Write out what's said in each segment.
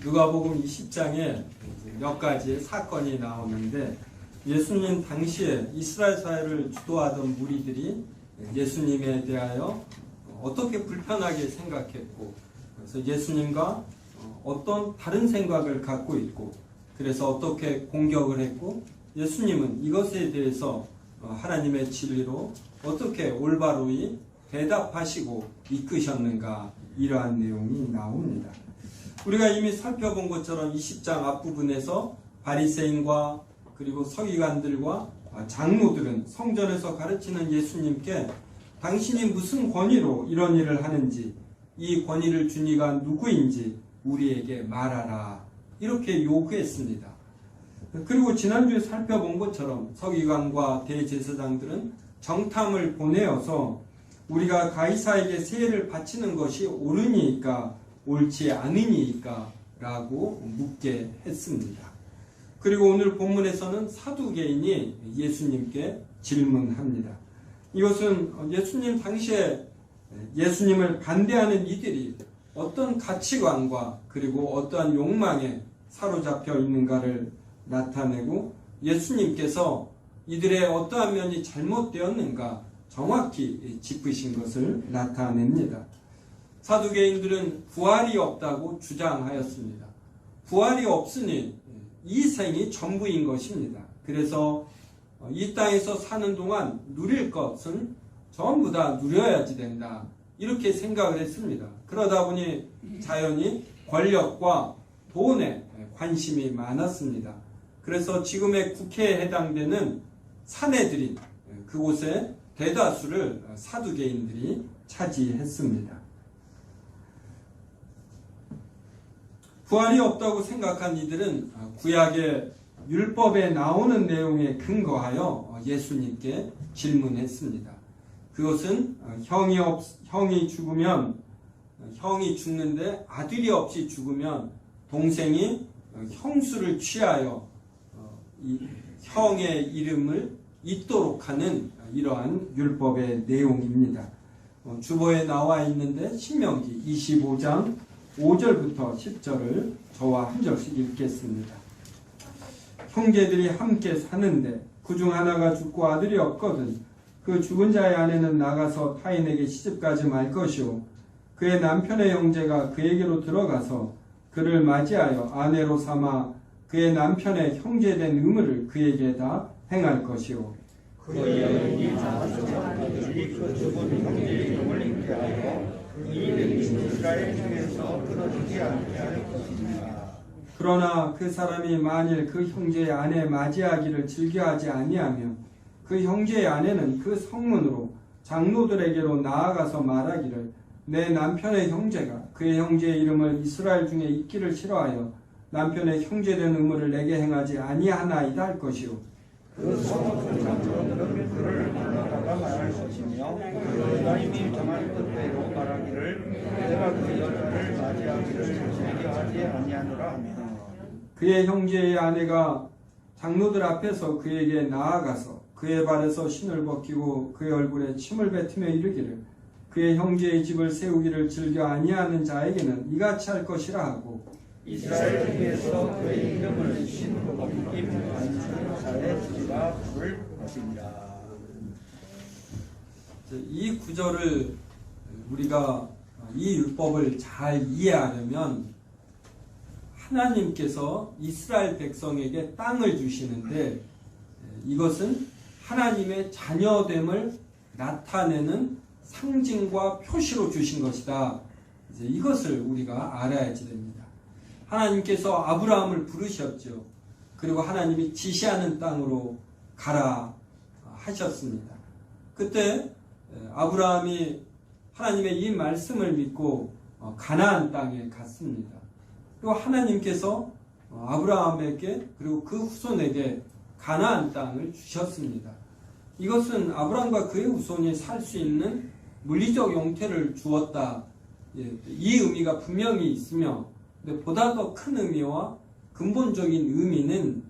누가복음 20장에 몇 가지 사건이 나오는데, 예수님 당시에 이스라엘 사회를 주도하던 무리들이 예수님에 대하여 어떻게 불편하게 생각했고, 그래서 예수님과 어떤 다른 생각을 갖고 있고, 그래서 어떻게 공격을 했고, 예수님은 이것에 대해서 하나님의 진리로 어떻게 올바로이 대답하시고 이끄셨는가, 이러한 내용이 나옵니다. 우리가 이미 살펴본 것처럼 20장 앞부분에서 바리새인과 그리고 서기관들과 장로들은 성전에서 가르치는 예수님께 당신이 무슨 권위로 이런 일을 하는지, 이 권위를 준 이가 누구인지 우리에게 말하라, 이렇게 요구했습니다. 그리고 지난주에 살펴본 것처럼 서기관과 대제사장들은 정탐을 보내어서 우리가 가이사에게 세례를 바치는 것이 옳으니까 옳지 않으니까 라고 묻게 했습니다. 그리고 오늘 본문에서는 사두개인이 예수님께 질문합니다. 이것은 예수님 당시에 예수님을 반대하는 이들이 어떤 가치관과 그리고 어떠한 욕망에 사로잡혀 있는가를 나타내고, 예수님께서 이들의 어떠한 면이 잘못되었는가 정확히 짚으신 것을 나타냅니다. 사두개인들은 부활이 없다고 주장하였습니다. 부활이 없으니 이 생이 전부인 것입니다. 그래서 이 땅에서 사는 동안 누릴 것은 전부 다 누려야지 된다, 이렇게 생각을 했습니다. 그러다 보니 자연히 권력과 돈에 관심이 많았습니다. 그래서 지금의 국회에 해당되는 사내들인 그곳에 대다수를 사두개인들이 차지했습니다. 부활이 없다고 생각한 이들은 구약의 율법에 나오는 내용에 근거하여 예수님께 질문했습니다. 그것은 형이 죽는데 아들이 없이 죽으면 동생이 형수를 취하여 이 형의 이름을 잇도록 하는 이러한 율법의 내용입니다. 주보에 나와 있는데 신명기 25장 5절부터 10절을 저와 한 절씩 읽겠습니다. 형제들이 함께 사는데 그 중 하나가 죽고 아들이 없거든 그 죽은 자의 아내는 나가서 타인에게 시집가지 말 것이요, 그의 남편의 형제가 그에게로 들어가서 그를 맞이하여 아내로 삼아 그의 남편의 형제된 의무를 그에게다 행할 것이요, 그의 여인이 나가서 아들이 그 죽은 형제의 이름을 잉태하여 그 이름이 이스라엘 중에서 끊어지지 않게 할 것입니다. 그러나 그 사람이 만일 그 형제의 아내 맞이하기를 즐겨하지 아니하면 그 형제의 아내는 그 성문으로 장로들에게로 나아가서 말하기를 내 남편의 형제가 그의 형제의 이름을 이스라엘 중에 잊기를 싫어하여 남편의 형제된 의무를 내게 행하지 아니하나이다 할 것이요, 그 성문 장로들은 그를 만나다가 말할 것이며 여자임이 정한 뜻대로 말하기를 내가 그 여자를 맞이하기를 즐겨하지 아니하노라 하며, 그의 형제의 아내가 장로들 앞에서 그에게 나아가서 그의 발에서 신을 벗기고 그의 얼굴에 침을 뱉으며 이르기를 그의 형제의 집을 세우기를 즐겨 아니하는 자에게는 이같이 할 것이라 하고, 이스라엘 중에서 그의 이름을 신으로 임하는 자의 집가 부를 것입니다. 이 구절을 우리가 이 율법을 잘 이해하려면 하나님께서 이스라엘 백성에게 땅을 주시는데 이것은 하나님의 자녀됨을 나타내는 상징과 표시로 주신 것이다. 이제 이것을 우리가 알아야지 됩니다. 하나님께서 아브라함을 부르셨죠. 그리고 하나님이 지시하는 땅으로 가라 하셨습니다. 그때 아브라함이 하나님의 이 말씀을 믿고 가나안 땅에 갔습니다. 그리고 하나님께서 아브라함에게 그리고 그 후손에게 가나안 땅을 주셨습니다. 이것은 아브라함과 그의 후손이 살 수 있는 물리적 형태를 주었다, 이 의미가 분명히 있으며, 근데 보다 더 큰 의미와 근본적인 의미는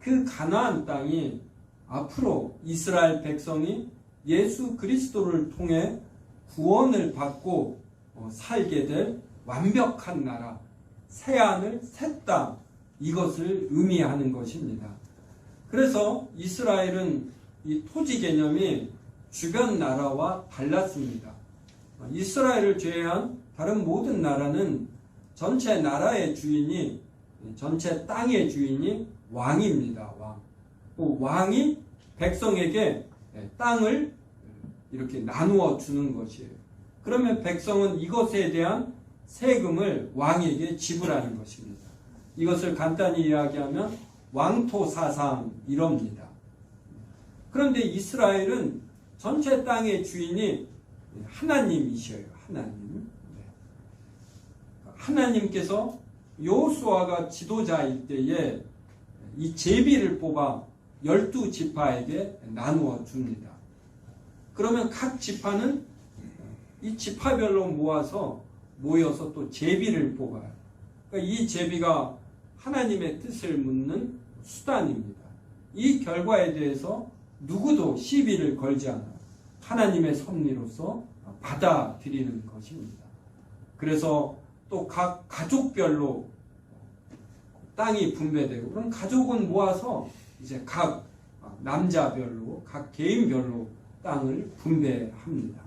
그 가나안 땅이 앞으로 이스라엘 백성이 예수 그리스도를 통해 구원을 받고 살게 될 완벽한 나라, 새 하늘, 새 땅, 이것을 의미하는 것입니다. 그래서 이스라엘은 이 토지 개념이 주변 나라와 달랐습니다. 이스라엘을 제외한 다른 모든 나라는 전체 나라의 주인이, 전체 땅의 주인이 왕입니다. 왕. 왕이 백성에게 땅을 이렇게 나누어 주는 것이에요. 그러면 백성은 이것에 대한 세금을 왕에게 지불하는 것입니다. 이것을 간단히 이야기하면 왕토 사상 이럽니다. 그런데 이스라엘은 전체 땅의 주인이 하나님이셔요. 하나님. 하나님께서 여호수아가 지도자일 때에 이 제비를 뽑아 12지파에게 나누어 줍니다. 그러면 각 지파는 이 지파별로 모여서 또 제비를 뽑아요. 그러니까 이 제비가 하나님의 뜻을 묻는 수단입니다. 이 결과에 대해서 누구도 시비를 걸지 않아요. 하나님의 섭리로서 받아들이는 것입니다. 그래서 또 각 가족별로 땅이 분배되고, 그럼 가족은 모아서 이제 각 남자별로, 각 개인별로 땅을 분배합니다.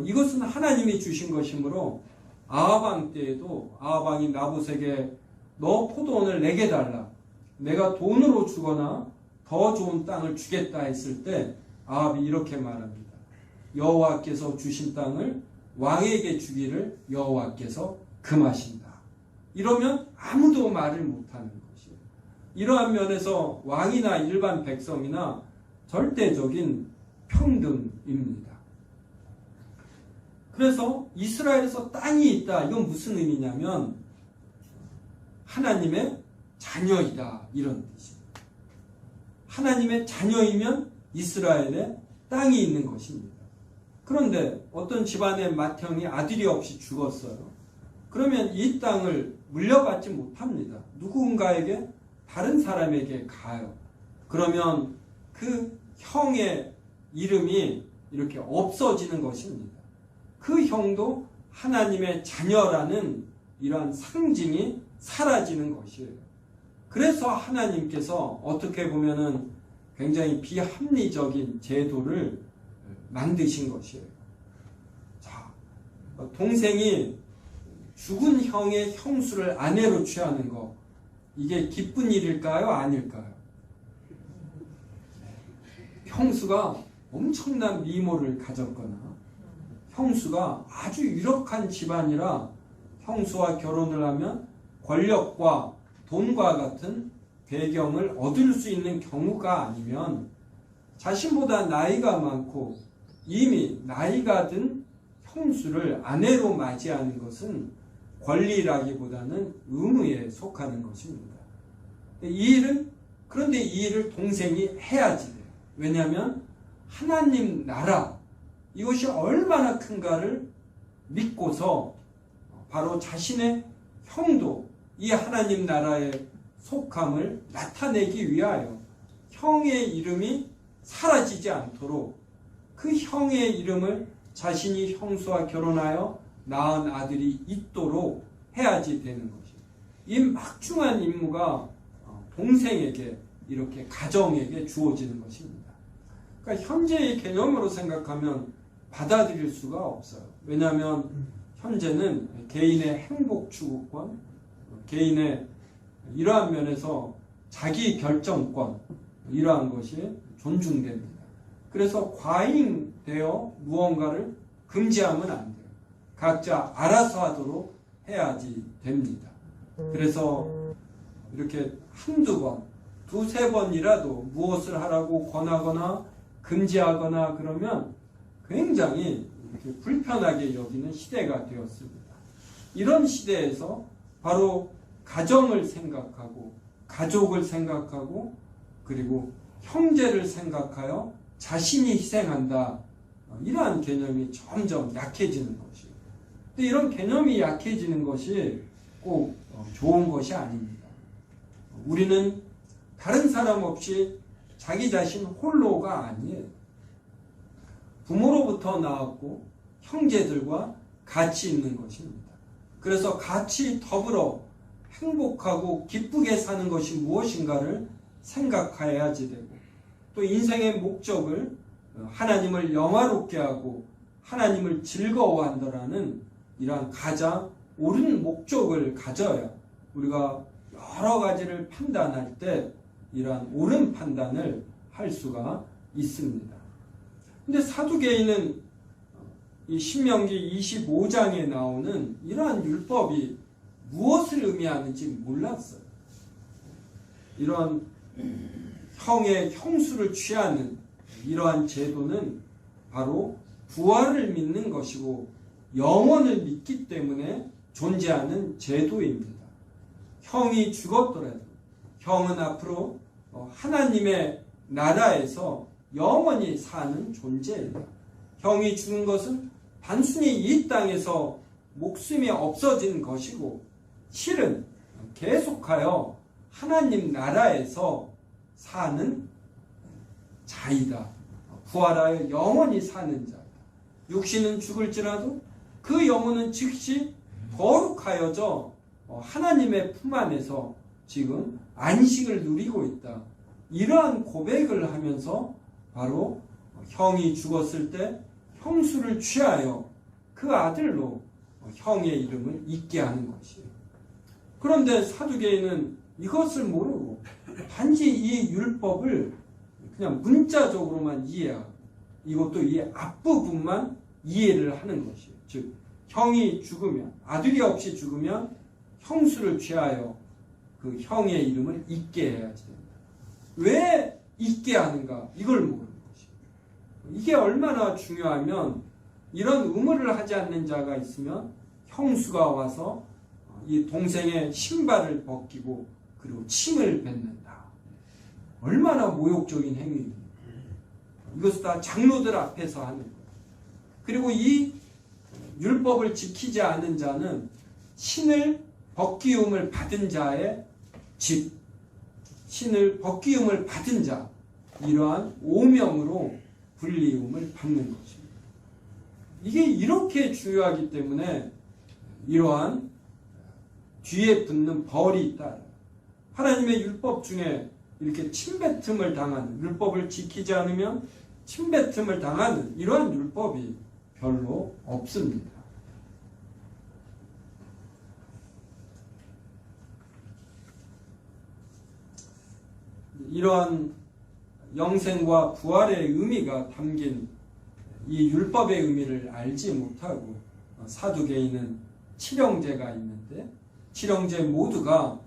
이것은 하나님이 주신 것이므로 아하방 때에도 아하방이 나봇에게 너 포도원을 내게 달라, 내가 돈으로 주거나 더 좋은 땅을 주겠다 했을 때 아합이 이렇게 말합니다. 여호와께서 주신 땅을 왕에게 주기를 여호와께서 금하신다. 이러면 아무도 말을 못하는 것이에요. 이러한 면에서 왕이나 일반 백성이나 절대적인 평등입니다. 그래서 이스라엘에서 땅이 있다. 이건 무슨 의미냐면 하나님의 자녀이다. 이런 뜻입니다. 하나님의 자녀이면 이스라엘에 땅이 있는 것입니다. 그런데 어떤 집안의 맏형이 아들이 없이 죽었어요. 그러면 이 땅을 물려받지 못합니다. 누군가에게, 다른 사람에게 가요. 그러면 그 형의 이름이 이렇게 없어지는 것입니다. 그 형도 하나님의 자녀라는 이러한 상징이 사라지는 것이에요. 그래서 하나님께서 어떻게 보면은 굉장히 비합리적인 제도를 만드신 것이에요. 자, 동생이 죽은 형의 형수를 아내로 취하는 거, 이게 기쁜 일일까요? 아닐까요? 형수가 엄청난 미모를 가졌거나 형수가 아주 유력한 집안이라 형수와 결혼을 하면 권력과 돈과 같은 배경을 얻을 수 있는 경우가 아니면 자신보다 나이가 많고 이미 나이가 든 형수를 아내로 맞이하는 것은 권리라기보다는 의무에 속하는 것입니다. 그런데 이 일을 동생이 해야지 돼요. 왜냐하면 하나님 나라, 이것이 얼마나 큰가를 믿고서 바로 자신의 형도 이 하나님 나라의 속함을 나타내기 위하여 형의 이름이 사라지지 않도록 그 형의 이름을 자신이 형수와 결혼하여 낳은 아들이 있도록 해야지 되는 것이에요. 이 막중한 임무가 동생에게, 이렇게 가정에게 주어지는 것입니다. 그러니까 현재의 개념으로 생각하면 받아들일 수가 없어요. 왜냐하면 현재는 개인의 행복 추구권, 개인의 이러한 면에서 자기 결정권, 이러한 것이 존중됩니다. 그래서 과잉되어 무언가를 금지하면 안 돼요. 각자 알아서 하도록 해야지 됩니다. 그래서 이렇게 한두 번, 두세 번이라도 무엇을 하라고 권하거나 금지하거나 그러면 굉장히 이렇게 불편하게 여기는 시대가 되었습니다. 이런 시대에서 바로 가정을 생각하고 가족을 생각하고 그리고 형제를 생각하여 자신이 희생한다. 이러한 개념이 점점 약해지는 것이에요. 근데 이런 개념이 약해지는 것이 꼭 좋은 것이 아닙니다. 우리는 다른 사람 없이 자기 자신 홀로가 아니에요. 부모로부터 나왔고 형제들과 같이 있는 것입니다. 그래서 같이 더불어 행복하고 기쁘게 사는 것이 무엇인가를 생각해야지 되고, 또 인생의 목적을 하나님을 영화롭게 하고 하나님을 즐거워한다라는 이러한 가장 옳은 목적을 가져야 우리가 여러 가지를 판단할 때 이러한 옳은 판단을 할 수가 있습니다. 근데 사두개인은 이 신명기 25장에 나오는 이러한 율법이 무엇을 의미하는지 몰랐어요. 이런 형의 형수를 취하는 이러한 제도는 바로 부활을 믿는 것이고 영원을 믿기 때문에 존재하는 제도입니다. 형이 죽었더라도 형은 앞으로 하나님의 나라에서 영원히 사는 존재예요. 형이 죽은 것은 단순히 이 땅에서 목숨이 없어진 것이고 실은 계속하여 하나님 나라에서 사는 자이다. 부활하여 영원히 사는 자이다. 육신은 죽을지라도 그 영혼은 즉시 거룩하여져 하나님의 품 안에서 지금 안식을 누리고 있다. 이러한 고백을 하면서 바로 형이 죽었을 때 형수를 취하여 그 아들로 형의 이름을 잊게 하는 것이에요. 그런데 사두개인은 이것을 모르고 단지 이 율법을 그냥 문자적으로만 이해하고 이것도 이 앞부분만 이해를 하는 것이에요. 즉 형이 죽으면, 아들이 없이 죽으면 형수를 취하여 그 형의 이름을 잊게 해야지 됩니다. 왜 잊게 하는가? 이걸 모르는 것이에요. 이게 얼마나 중요하면 이런 의무를 하지 않는 자가 있으면 형수가 와서 이 동생의 신발을 벗기고 그리고 침을 뱉는다. 얼마나 모욕적인 행위입니까? 이것을 다 장로들 앞에서 하는 거예요. 그리고 이 율법을 지키지 않은 자는 신을 벗기움을 받은 자의 집, 신을 벗기움을 받은 자, 이러한 오명으로 불리움을 받는 것입니다. 이게 이렇게 중요하기 때문에 이러한 뒤에 붙는 벌이 있다. 하나님의 율법 중에 이렇게 침뱉음을 당하는, 율법을 지키지 않으면 침뱉음을 당하는 이러한 율법이 별로 없습니다. 이러한 영생과 부활의 의미가 담긴 이 율법의 의미를 알지 못하고 사두개인은 칠형제가 있는데 칠형제 모두가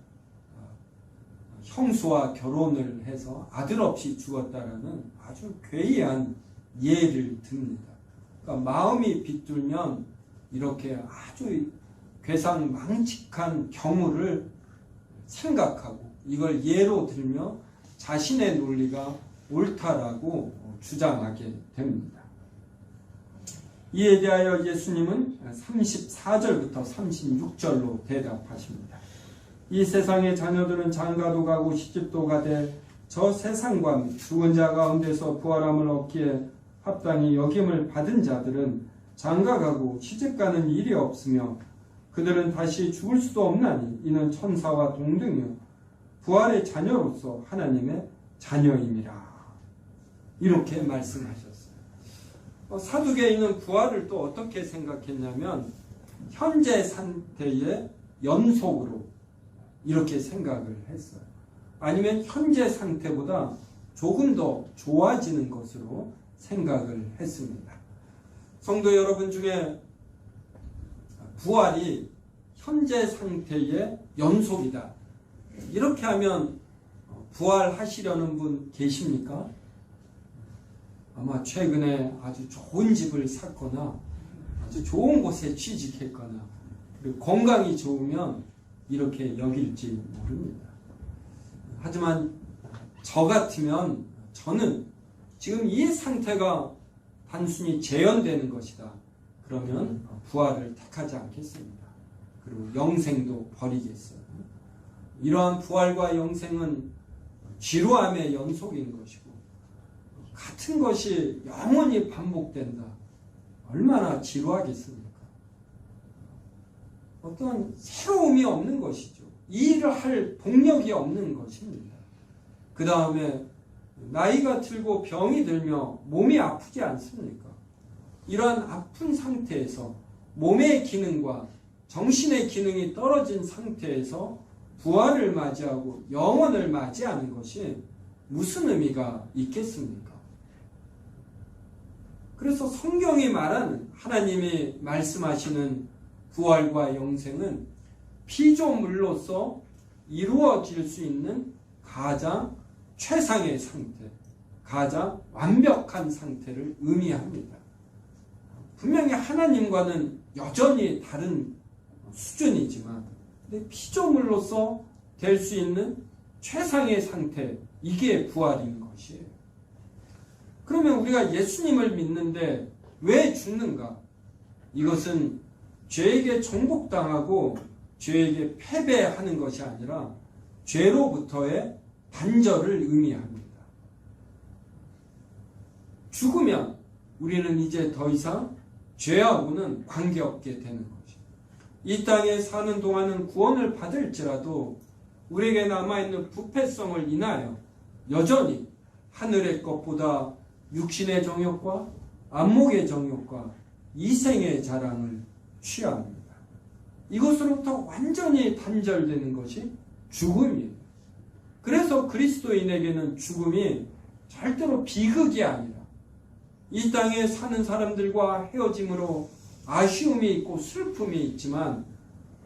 형수와 결혼을 해서 아들 없이 죽었다라는 아주 괴이한 예를 듭니다. 그러니까 마음이 빗들면 이렇게 아주 괴상망측한 경우를 생각하고 이걸 예로 들며 자신의 논리가 옳다라고 주장하게 됩니다. 이에 대하여 예수님은 34절부터 36절로 대답하십니다. 이 세상의 자녀들은 장가도 가고 시집도 가되 저 세상과 죽은 자 가운데서 부활함을 얻기에 합당히 여김을 받은 자들은 장가 가고 시집 가는 일이 없으며 그들은 다시 죽을 수도 없나니 이는 천사와 동등이요 부활의 자녀로서 하나님의 자녀임이라. 이렇게 말씀하셨어요. 사두개인은 부활을 또 어떻게 생각했냐면 현재 상태의 연속으로 이렇게 생각을 했어요. 아니면 현재 상태보다 조금 더 좋아지는 것으로 생각을 했습니다. 성도 여러분 중에 부활이 현재 상태의 연속이다. 이렇게 하면 부활하시려는 분 계십니까? 아마 최근에 아주 좋은 집을 샀거나 아주 좋은 곳에 취직했거나 그리고 건강이 좋으면 이렇게 여길지 모릅니다. 하지만 저 같으면 저는 지금 이 상태가 단순히 재현되는 것이다. 그러면 부활을 택하지 않겠습니다. 그리고 영생도 버리겠어요. 이러한 부활과 영생은 지루함의 연속인 것이고 같은 것이 영원히 반복된다. 얼마나 지루하겠습니까? 어떤 새로움이 없는 것이죠. 일을 할 동력이 없는 것입니다. 그 다음에 나이가 들고 병이 들며 몸이 아프지 않습니까? 이러한 아픈 상태에서 몸의 기능과 정신의 기능이 떨어진 상태에서 부활을 맞이하고 영원을 맞이하는 것이 무슨 의미가 있겠습니까? 그래서 성경이 말하는 하나님이 말씀하시는 부활과 영생은 피조물로서 이루어질 수 있는 가장 최상의 상태, 가장 완벽한 상태를 의미합니다. 분명히 하나님과는 여전히 다른 수준이지만 피조물로서 될 수 있는 최상의 상태, 이게 부활인 것이에요. 그러면 우리가 예수님을 믿는데 왜 죽는가? 이것은 죄에게 정복당하고 죄에게 패배하는 것이 아니라 죄로부터의 단절을 의미합니다. 죽으면 우리는 이제 더 이상 죄하고는 관계없게 되는 것이죠. 이 땅에 사는 동안은 구원을 받을지라도 우리에게 남아있는 부패성을 인하여 여전히 하늘의 것보다 육신의 정욕과 안목의 정욕과 이생의 자랑을 취합니다. 이것으로부터 완전히 단절되는 것이 죽음이에요. 그래서 그리스도인에게는 죽음이 절대로 비극이 아니라 이 땅에 사는 사람들과 헤어짐으로 아쉬움이 있고 슬픔이 있지만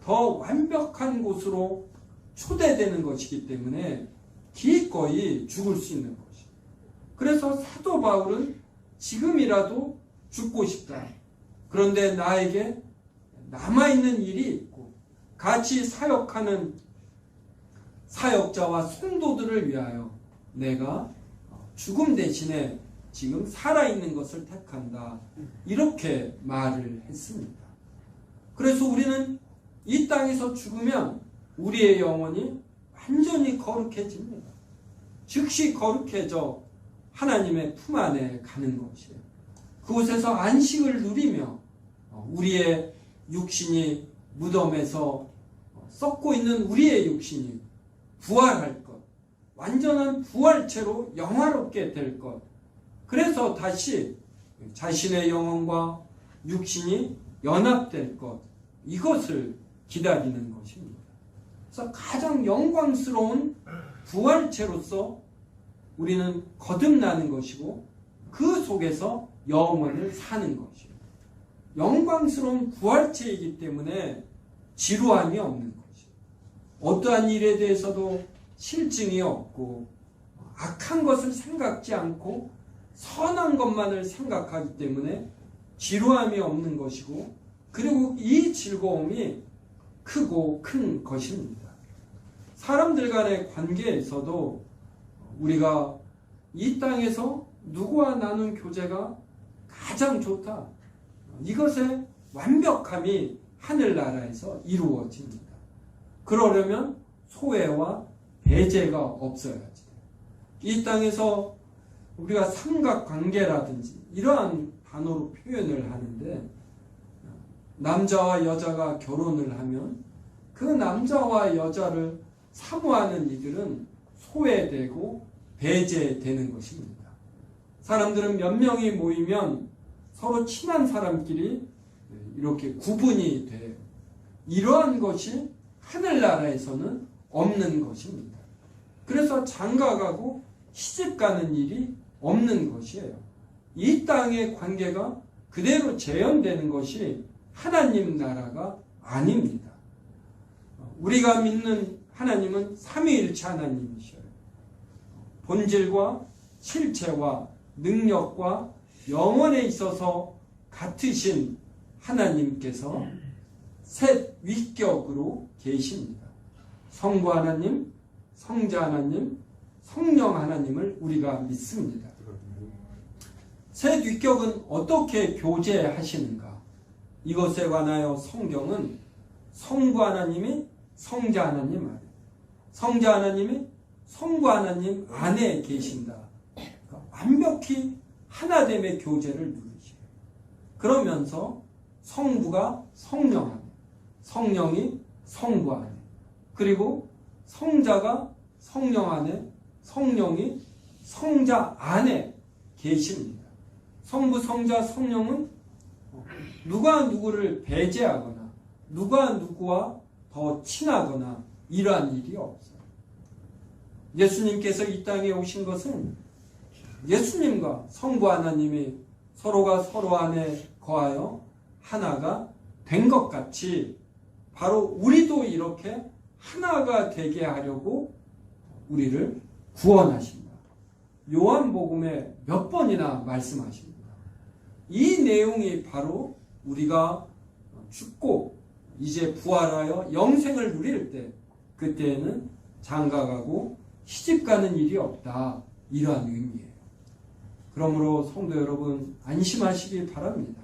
더 완벽한 곳으로 초대되는 것이기 때문에 기꺼이 죽을 수 있는 것이에요. 그래서 사도 바울은 지금이라도 죽고 싶다. 그런데 나에게 남아있는 일이 있고 같이 사역하는 사역자와 성도들을 위하여 내가 죽음 대신에 지금 살아있는 것을 택한다. 이렇게 말을 했습니다. 그래서 우리는 이 땅에서 죽으면 우리의 영혼이 완전히 거룩해집니다. 즉시 거룩해져 하나님의 품 안에 가는 것이에요. 그곳에서 안식을 누리며 우리의 육신이 무덤에서 썩고 있는 우리의 육신이 부활할 것, 완전한 부활체로 영화롭게 될 것, 그래서 다시 자신의 영혼과 육신이 연합될 것, 이것을 기다리는 것입니다. 그래서 가장 영광스러운 부활체로서 우리는 거듭나는 것이고 그 속에서 영원을 사는 것이에요. 영광스러운 부활체이기 때문에 지루함이 없는 것이에요. 어떠한 일에 대해서도 실증이 없고 악한 것을 생각지 않고 선한 것만을 생각하기 때문에 지루함이 없는 것이고 그리고 이 즐거움이 크고 큰 것입니다. 사람들 간의 관계에서도 우리가 이 땅에서 누구와 나눈 교제가 가장 좋다. 이것의 완벽함이 하늘나라에서 이루어집니다. 그러려면 소외와 배제가 없어야지. 이 땅에서 우리가 삼각관계라든지 이러한 단어로 표현을 하는데 남자와 여자가 결혼을 하면 그 남자와 여자를 사모하는 이들은 소외되고 배제되는 것입니다. 사람들은 몇 명이 모이면 서로 친한 사람끼리 이렇게 구분이 돼요. 이러한 것이 하늘나라에서는 없는 것입니다. 그래서 장가가고 시집가는 일이 없는 것이에요. 이 땅의 관계가 그대로 재현되는 것이 하나님 나라가 아닙니다. 우리가 믿는 하나님은 삼위일체 하나님이셔요. 본질과 실체와 능력과 영원에 있어서 같으신 하나님께서 셋 위격으로 계십니다. 성부 하나님, 성자 하나님, 성령 하나님을 우리가 믿습니다. 셋 위격은 어떻게 교제하시는가? 이것에 관하여 성경은 성부 하나님이 성자 하나님 안에, 성자 하나님이 성부 하나님 안에 계신다. 그러니까 완벽히 하나됨의 교제를 누리시고 그러면서 성부가 성령 안에, 성령이 성부 안에, 그리고 성자가 성령 안에, 성령이 성자 안에 계십니다. 성부, 성자, 성령은 누가 누구를 배제하거나 누가 누구와 더 친하거나 이러한 일이 없어요. 예수님께서 이 땅에 오신 것은 예수님과 성부 하나님이 서로가 서로 안에 거하여 하나가 된 것 같이 바로 우리도 이렇게 하나가 되게 하려고 우리를 구원하십니다. 요한복음에 몇 번이나 말씀하십니다. 이 내용이 바로 우리가 죽고 이제 부활하여 영생을 누릴 때 그때에는 장가가고 시집가는 일이 없다. 이러한 의미예요. 그러므로 성도 여러분 안심하시기 바랍니다.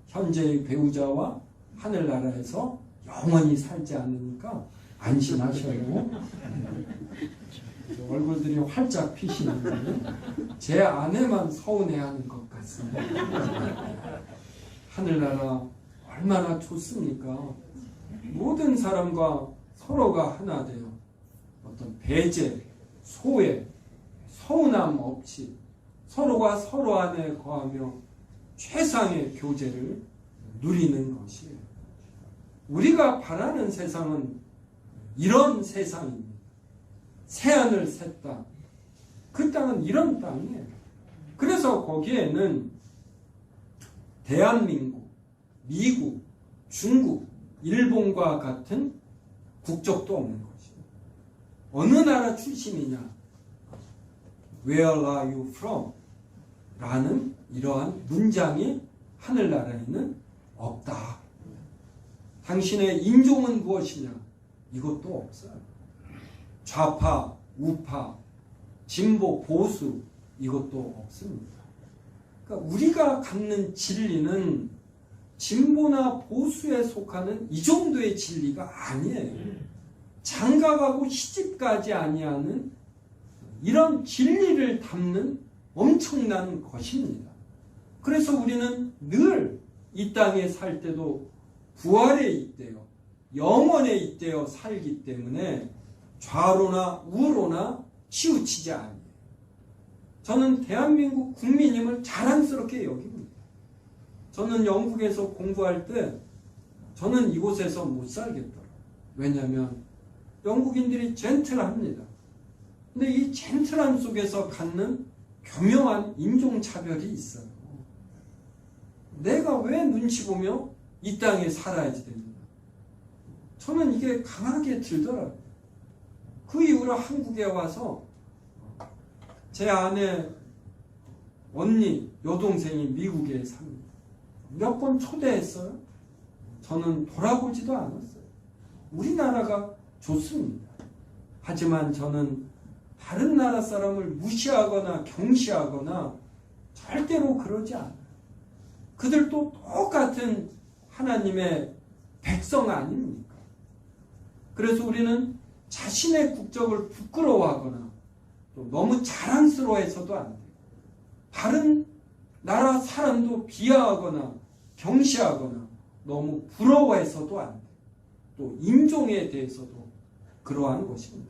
현재의 배우자와 하늘나라에서 영원히 살지 않으니까 안심하셔요. 얼굴들이 활짝 피시는데 제 아내만 서운해하는 것 같습니다. 하늘나라 얼마나 좋습니까? 모든 사람과 서로가 하나 되어 어떤 배제, 소외, 서운함 없이 서로가 서로 안에 거하며 최상의 교제를 누리는 것이에요. 우리가 바라는 세상은 이런 세상입니다. 새하늘 새 땅. 그 땅은 이런 땅이에요. 그래서 거기에는 대한민국, 미국, 중국, 일본과 같은 국적도 없는 것이에요. 어느 나라 출신이냐? Where are you from? 라는 이러한 문장이 하늘나라에는 없다. 당신의 인종은 무엇이냐? 이것도 없어요. 좌파, 우파, 진보, 보수 이것도 없습니다. 그러니까 우리가 갖는 진리는 진보나 보수에 속하는 이 정도의 진리가 아니에요. 장가가고 시집가지 아니하는 이런 진리를 담는 엄청난 것입니다. 그래서 우리는 늘 이 땅에 살 때도 부활에 있대요. 영원에 있대요. 살기 때문에 좌로나 우로나 치우치지 아니에요. 저는 대한민국 국민임을 자랑스럽게 여깁니다. 저는 영국에서 공부할 때 저는 이곳에서 못 살겠더라고요. 왜냐하면 영국인들이 젠틀합니다. 근데 이 젠틀함 속에서 갖는 교묘한 인종차별이 있어요. 내가 왜 눈치 보며 이 땅에 살아야지 됩니다. 저는 이게 강하게 들더라고요. 그 이후로 한국에 와서 제 아내, 언니, 여동생이 미국에 삽니다. 몇 번 초대했어요. 저는 돌아보지도 않았어요. 우리나라가 좋습니다. 하지만 저는 다른 나라 사람을 무시하거나 경시하거나 절대로 그러지 않아요. 그들도 똑같은 하나님의 백성 아닙니까? 그래서 우리는 자신의 국적을 부끄러워하거나 또 너무 자랑스러워해서도 안 돼요. 다른 나라 사람도 비하하거나 경시하거나 너무 부러워해서도 안 돼요. 또 인종에 대해서도 그러한 것입니다.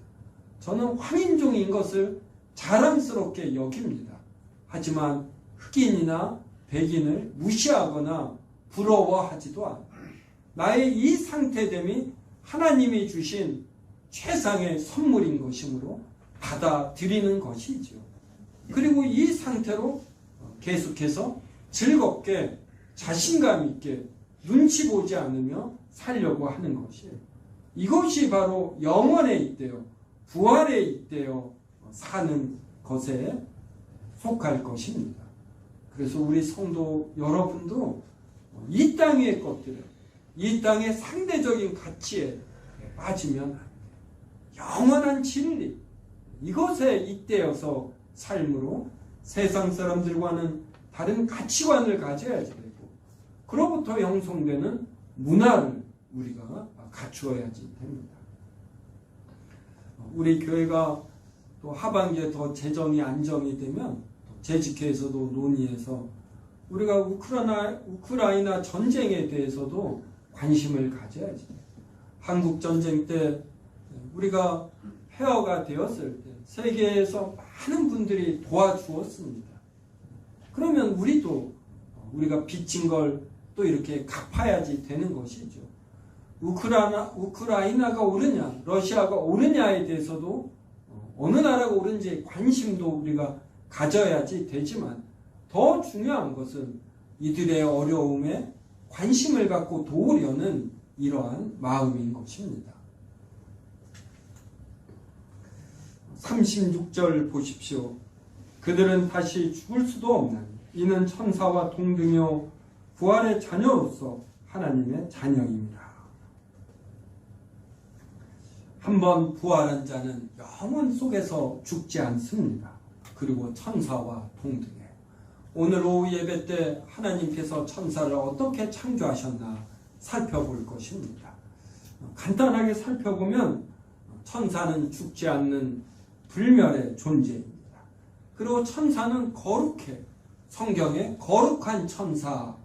저는 황인종인 것을 자랑스럽게 여깁니다. 하지만 흑인이나 백인을 무시하거나 부러워하지도 않아요. 나의 이 상태됨이 하나님이 주신 최상의 선물인 것이므로 받아들이는 것이죠. 그리고 이 상태로 계속해서 즐겁게 자신감 있게 눈치 보지 않으며 살려고 하는 것이에요. 이것이 바로 영원에 있대요. 부활에 있대요. 사는 것에 속할 것입니다. 그래서 우리 성도 여러분도 이 땅의 것들을, 이 땅의 상대적인 가치에 빠지면 안 돼요. 영원한 진리, 이것에 잇대어서 삶으로 세상 사람들과는 다른 가치관을 가져야지 되고, 그로부터 형성되는 문화를 우리가 갖추어야지 됩니다. 우리 교회가 또 하반기에 더 재정이 안정이 되면 재직회에서도 논의해서 우리가 우크라이나 전쟁에 대해서도 관심을 가져야지. 한국 전쟁 때 우리가 폐허가 되었을 때 세계에서 많은 분들이 도와주었습니다. 그러면 우리가 빚진 걸 또 이렇게 갚아야지 되는 것이죠. 우크라이나가 오르냐, 러시아가 오르냐에 대해서도 어느 나라가 오른지 관심도 우리가 가져야지 되지만 더 중요한 것은 이들의 어려움에 관심을 갖고 도우려는 이러한 마음인 것입니다. 36절 보십시오. 그들은 다시 죽을 수도 없나니 이는 천사와 동등이요 부활의 자녀로서 하나님의 자녀입니다. 한번 부활한 자는 영원 속에서 죽지 않습니다. 그리고 천사와 동등해요. 오늘 오후 예배 때 하나님께서 천사를 어떻게 창조하셨나 살펴볼 것입니다. 간단하게 살펴보면 천사는 죽지 않는 불멸의 존재입니다. 그리고 천사는 거룩해. 성경에 거룩한 천사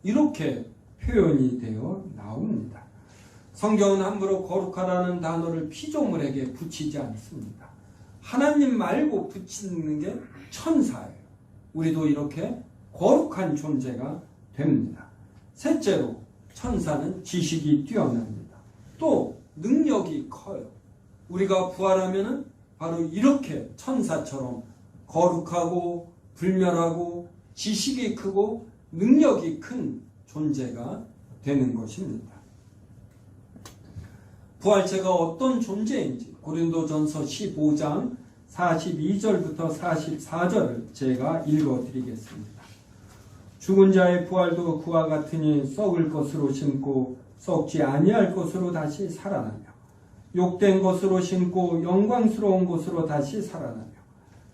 이렇게 표현이 되어 나옵니다. 성경은 함부로 거룩하다는 단어를 피조물에게 붙이지 않습니다. 하나님 말고 붙이는 게 천사예요. 우리도 이렇게 거룩한 존재가 됩니다. 셋째로 천사는 지식이 뛰어납니다. 또 능력이 커요. 우리가 부활하면은 바로 이렇게 천사처럼 거룩하고 불멸하고 지식이 크고 능력이 큰 존재가 되는 것입니다. 부활체가 어떤 존재인지 고린도전서 15장 42절부터 44절을 제가 읽어드리겠습니다. 죽은 자의 부활도 그와 같으니 썩을 것으로 심고 썩지 아니할 것으로 다시 살아나며 욕된 것으로 심고 영광스러운 것으로 다시 살아나며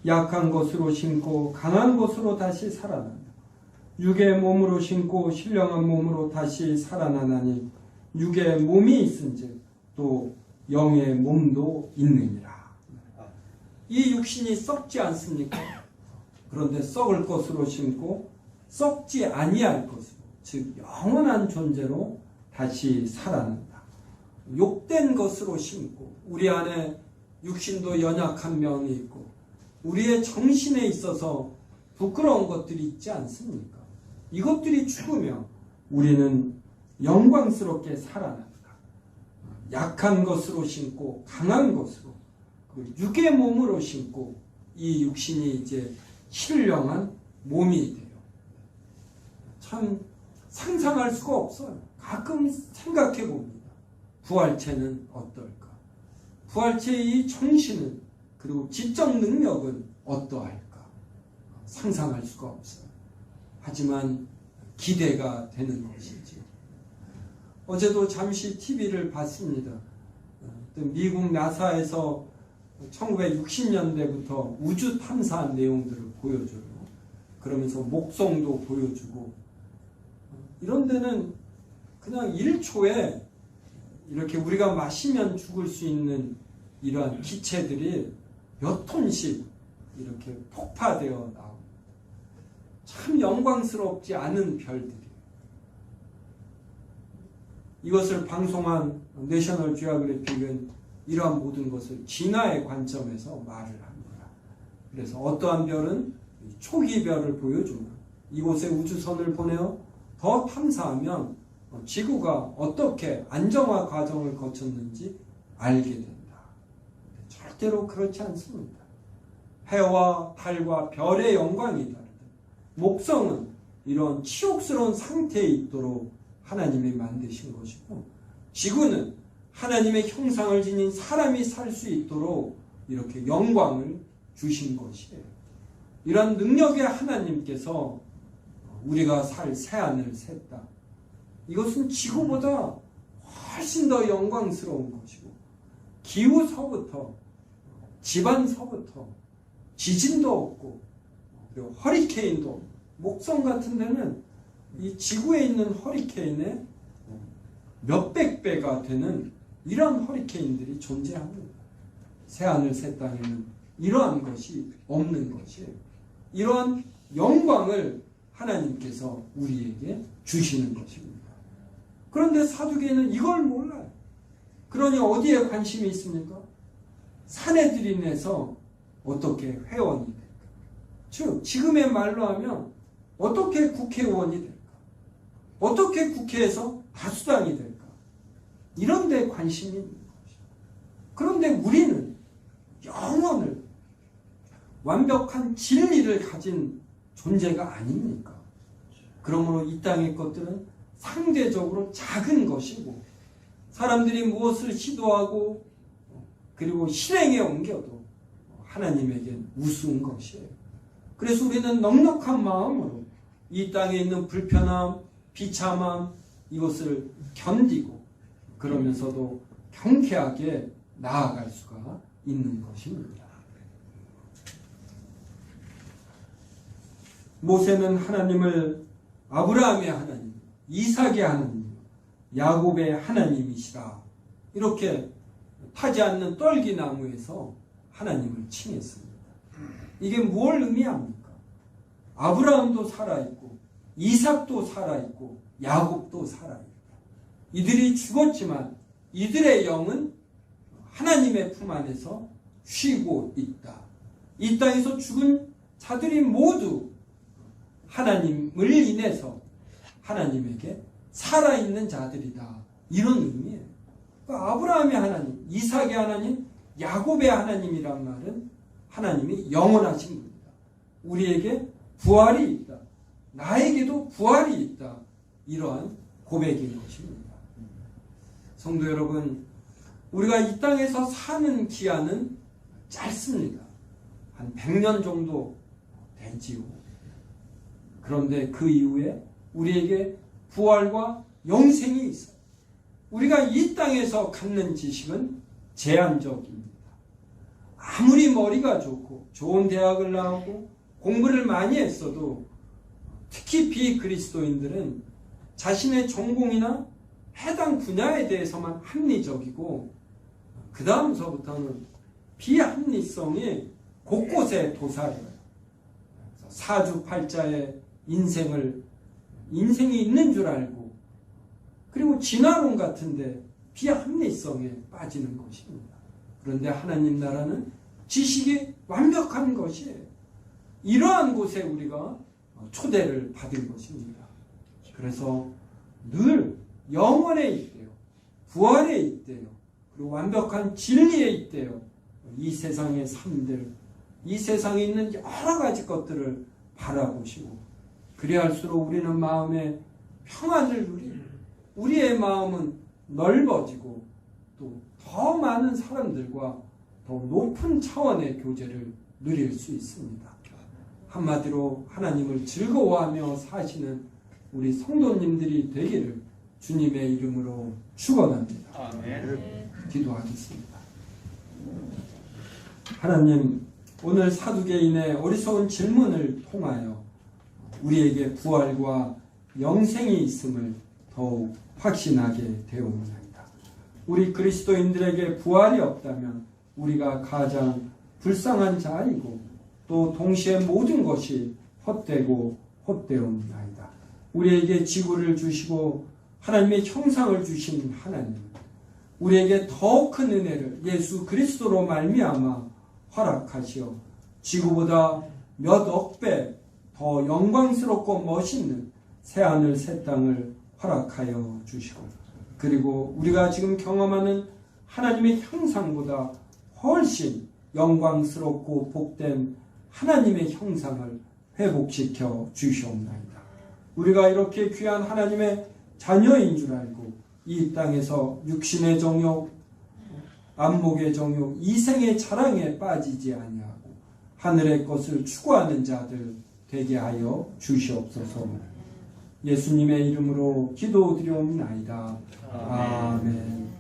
약한 것으로 심고 강한 것으로 다시 살아나며 육의 몸으로 심고 신령한 몸으로 다시 살아나나니 육의 몸이 있은즉 또 영의 몸도 있느니라. 이 육신이 썩지 않습니까? 그런데 썩을 것으로 심고 썩지 아니할 것으로, 즉 영원한 존재로 다시 살아난다. 욕된 것으로 심고 우리 안에 육신도 연약한 면이 있고 우리의 정신에 있어서 부끄러운 것들이 있지 않습니까? 이것들이 죽으면 우리는 영광스럽게 살아난다. 약한 것으로 심고 강한 것으로 육의 몸으로 심고 이 육신이 이제 신령한 몸이 돼요. 참 상상할 수가 없어요. 가끔 생각해 봅니다. 부활체는 어떨까? 부활체의 이 정신은 그리고 지적 능력은 어떠할까? 상상할 수가 없어요. 하지만 기대가 되는 것이지. 어제도 잠시 TV를 봤습니다. 미국 나사에서 1960년대부터 우주 탐사한 내용들을 보여줘요. 그러면서 목성도 보여주고 이런 데는 그냥 1초에 이렇게 우리가 마시면 죽을 수 있는 이러한 기체들이 몇 톤씩 이렇게 폭파되어 나옵니다. 참 영광스럽지 않은 별들이에요. 이것을 방송한 내셔널 지오그래픽은 이러한 모든 것을 진화의 관점에서 말을 합니다. 그래서 어떠한 별은 초기 별을 보여주면 이곳에 우주선을 보내어 더 탐사하면 지구가 어떻게 안정화 과정을 거쳤는지 알게 된다. 절대로 그렇지 않습니다. 해와 달과 별의 영광이 다르다. 목성은 이런 치욕스러운 상태에 있도록 하나님이 만드신 것이고 지구는 하나님의 형상을 지닌 사람이 살 수 있도록 이렇게 영광을 주신 것이에요. 이런 능력의 하나님께서 우리가 살 새하늘 샜다. 이것은 지구보다 훨씬 더 영광스러운 것이고 기후서부터 집안서부터 지진도 없고 그리고 허리케인도 없고 목성 같은 데는 이 지구에 있는 허리케인의 몇백 배가 되는 이러한 허리케인들이 존재합니다. 새하늘 새 땅에는 이러한 것이 없는 것이에요. 이러한 영광을 하나님께서 우리에게 주시는 것입니다. 그런데 사두개는 이걸 몰라요. 그러니 어디에 관심이 있습니까? 사내들인에서 어떻게 회원이 될까? 즉 지금의 말로 하면 어떻게 국회의원이 될까? 어떻게 국회에서 다수당이 될까? 이런 데 관심이 있는 것이죠. 그런데 우리는 영혼을, 완벽한 진리를 가진 존재가 아닙니까? 그러므로 이 땅의 것들은 상대적으로 작은 것이고, 사람들이 무엇을 시도하고 그리고 실행에 옮겨도 하나님에겐 우스운 것이에요. 그래서 우리는 넉넉한 마음으로 이 땅에 있는 불편함, 비참함, 이것을 견디고 그러면서도 경쾌하게 나아갈 수가 있는 것입니다. 모세는 하나님을 아브라함의 하나님, 이삭의 하나님, 야곱의 하나님이시라 이렇게 타지 않는 떨기나무에서 하나님을 칭했습니다. 이게 뭘 의미합니까? 아브라함도 살아있고 이삭도 살아있고 야곱도 살아있다. 이들이 죽었지만 이들의 영은 하나님의 품 안에서 쉬고 있다. 이 땅에서 죽은 자들이 모두 하나님을 인해서 하나님에게 살아있는 자들이다. 이런 의미예요. 그러니까 아브라함의 하나님, 이삭의 하나님, 야곱의 하나님이란 말은 하나님이 영원하신 분이다. 우리에게 부활이 있다. 나에게도 부활이 있다. 이러한 고백인 것입니다. 성도 여러분, 우리가 이 땅에서 사는 기한은 짧습니다. 한 100년 정도 되지요. 그런데 그 이후에 우리에게 부활과 영생이 있어요. 우리가 이 땅에서 갖는 지식은 제한적입니다. 아무리 머리가 좋고 좋은 대학을 나오고 공부를 많이 했어도 특히 비그리스도인들은 자신의 전공이나 해당 분야에 대해서만 합리적이고 그 다음서부터는 비합리성이 곳곳에 도사려요. 사주팔자의 인생이 있는 줄 알고 그리고 진화론 같은데 비합리성에 빠지는 것입니다. 그런데 하나님 나라는 지식이 완벽한 것이에요. 이러한 곳에 우리가 초대를 받은 것입니다. 그래서 늘 영원에 있대요. 부활에 있대요. 그리고 완벽한 진리에 있대요. 이 세상의 삶들, 이 세상에 있는 여러 가지 것들을 바라보시고 그리할수록 우리는 마음에 평안을 누리고 우리의 마음은 넓어지고 또 더 많은 사람들과 더 높은 차원의 교제를 누릴 수 있습니다. 한마디로 하나님을 즐거워하며 사시는 우리 성도님들이 되기를 주님의 이름으로 축원합니다. 아멘. 기도하겠습니다. 하나님, 오늘 사두개인의 어리석은 질문을 통하여 우리에게 부활과 영생이 있음을 더욱 확신하게 되옵나이다. 우리 그리스도인들에게 부활이 없다면 우리가 가장 불쌍한 자이고 또 동시에 모든 것이 헛되고 헛되옵나이다. 우리에게 지구를 주시고 하나님의 형상을 주신 하나님, 우리에게 더 큰 은혜를 예수 그리스도로 말미암아 허락하시어 지구보다 몇 억 배 더 영광스럽고 멋있는 새하늘 새 땅을 허락하여 주시고 그리고 우리가 지금 경험하는 하나님의 형상보다 훨씬 영광스럽고 복된 하나님의 형상을 회복시켜 주시옵나이다. 우리가 이렇게 귀한 하나님의 자녀인 줄 알고 이 땅에서 육신의 정욕, 안목의 정욕, 이생의 자랑에 빠지지 아니하고 하늘의 것을 추구하는 자들 되게 하여 주시옵소서. 예수님의 이름으로 기도드리옵나이다. 아멘.